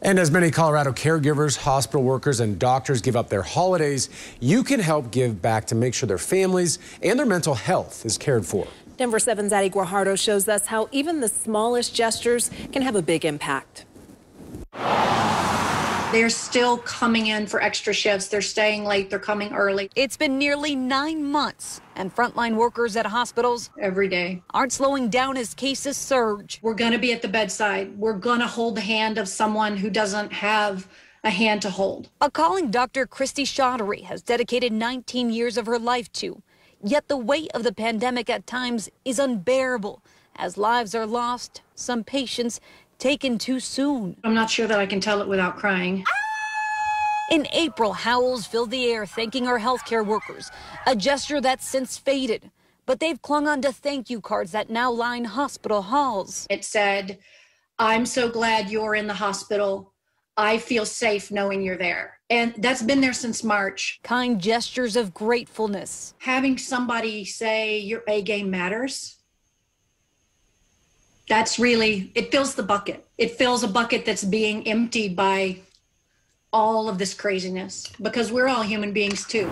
And as many Colorado caregivers, hospital workers, and doctors give up their holidays, you can help give back to make sure their families and their mental health is cared for. Denver 7's Addie Guajardo shows us how even the smallest gestures can have a big impact. They're still coming in for extra shifts. They're staying late. They're coming early. It's been nearly 9 months, and frontline workers at hospitals Every day aren't slowing down as cases surge. We're going to be at the bedside. We're going to hold the hand of someone who doesn't have a hand to hold. A calling Dr. Christy Chaudhary has dedicated 19 years of her life to. Yet the weight of the pandemic at times is unbearable as lives are lost, some patients taken too soon. I'm not sure that I can tell it without crying. In April, howls filled the air thanking our healthcare workers, a gesture that's since faded. But they've clung on to thank you cards that now line hospital halls. It said, "I'm so glad you're in the hospital. I feel safe knowing you're there." And that's been there since March. Kind gestures of gratefulness. Having somebody say your A game matters, that's really, it fills the bucket. It fills a bucket that's being emptied by all of this craziness, because we're all human beings too.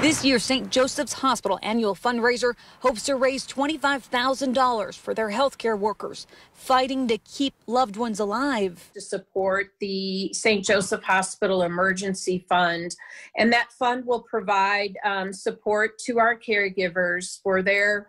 This year, St. Joseph's Hospital annual fundraiser hopes to raise $25,000 for their healthcare workers fighting to keep loved ones alive. To support the St. Joseph Hospital Emergency Fund, and that fund will provide support to our caregivers for their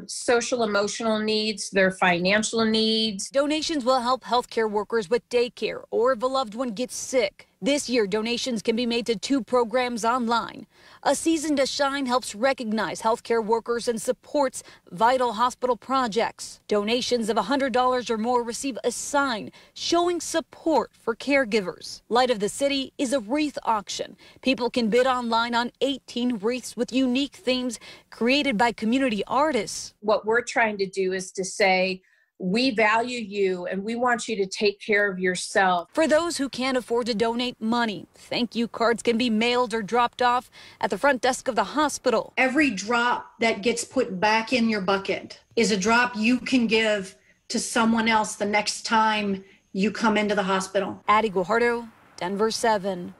social emotional needs, their financial needs. Donations will help healthcare workers with daycare or if a loved one gets sick. This year, donations can be made to 2 programs online. A Season to Shine helps recognize healthcare workers and supports vital hospital projects. Donations of $100 or more receive a sign showing support for caregivers. Light of the City is a wreath auction. People can bid online on 18 wreaths with unique themes created by community artists. What we're trying to do is to say, we value you and we want you to take care of yourself. For those who can't afford to donate money, thank you cards can be mailed or dropped off at the front desk of the hospital. Every drop that gets put back in your bucket is a drop you can give to someone else the next time you come into the hospital. Addie Guajardo, Denver 7.